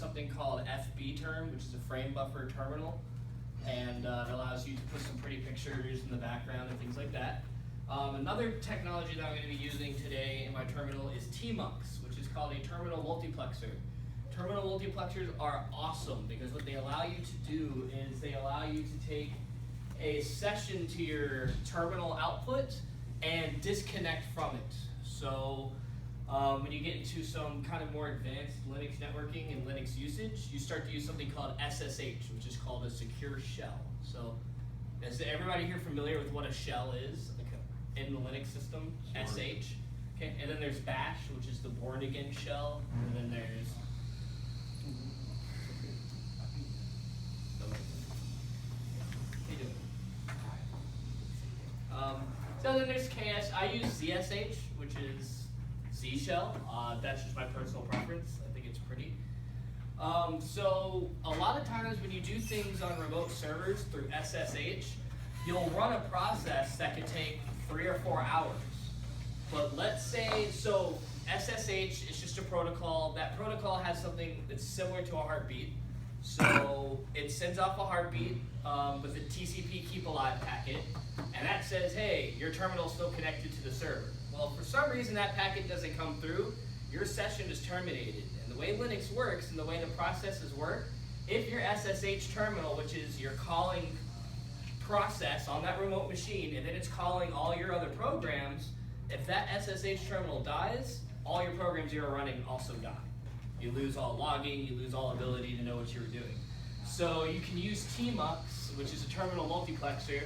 something called FB term, which is a frame buffer terminal, and it allows you to put some pretty pictures in the background and things like that. Another technology that I'm going to be using today in my terminal is TMUX, which is called a terminal multiplexer. Terminal multiplexers are awesome because what they allow you to do is they allow you to take a session to your terminal output and disconnect from it. So when you get into some kind of more advanced Linux networking and Linux usage, you start to use something called SSH, which is called a secure shell. So is everybody here familiar with what a shell is in the Linux system? Sure. SH. Okay, and then there's bash, which is the born again shell, and then there's so then there's KS. I use ZSH, which is Z shell. That's just my personal preference. I think it's pretty. So a lot of times when you do things on remote servers through SSH, you'll run a process that could take 3 or 4 hours. But let's say, so SSH is just a protocol. That protocol has something that's similar to a heartbeat. So it sends off a heartbeat with a TCP keep alive packet, and that says, hey, your terminal is still connected to the server. Well, for some reason that packet doesn't come through, your session is terminated. And the way Linux works and the way the processes work, if your SSH terminal, which is your calling process on that remote machine, and then it's calling all your other programs, if that SSH terminal dies, all your programs you're running also die. You lose all logging, you lose all ability to know what you were doing. So you can use TMUX, which is a terminal multiplexer,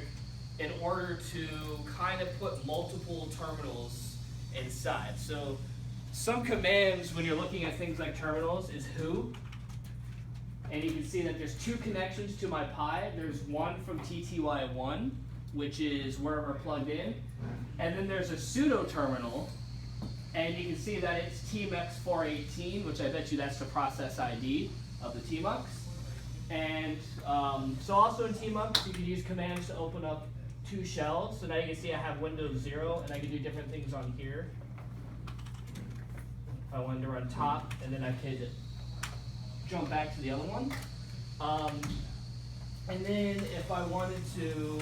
in order to kind of put multiple terminals inside. So some commands when you're looking at things like terminals is who, and you can see that there's 2 connections to my Pi. There's one from TTY1, which is wherever plugged in, and then there's a pseudo terminal, and you can see that it's TMX418, which I bet you that's the process ID of the TMUX. And so also in TMUX, you can use commands to open up 2 shells. So now you can see I have Windows 0, and I can do different things on here. If I wanted to run top, and then I could jump back to the other one. And then if I wanted to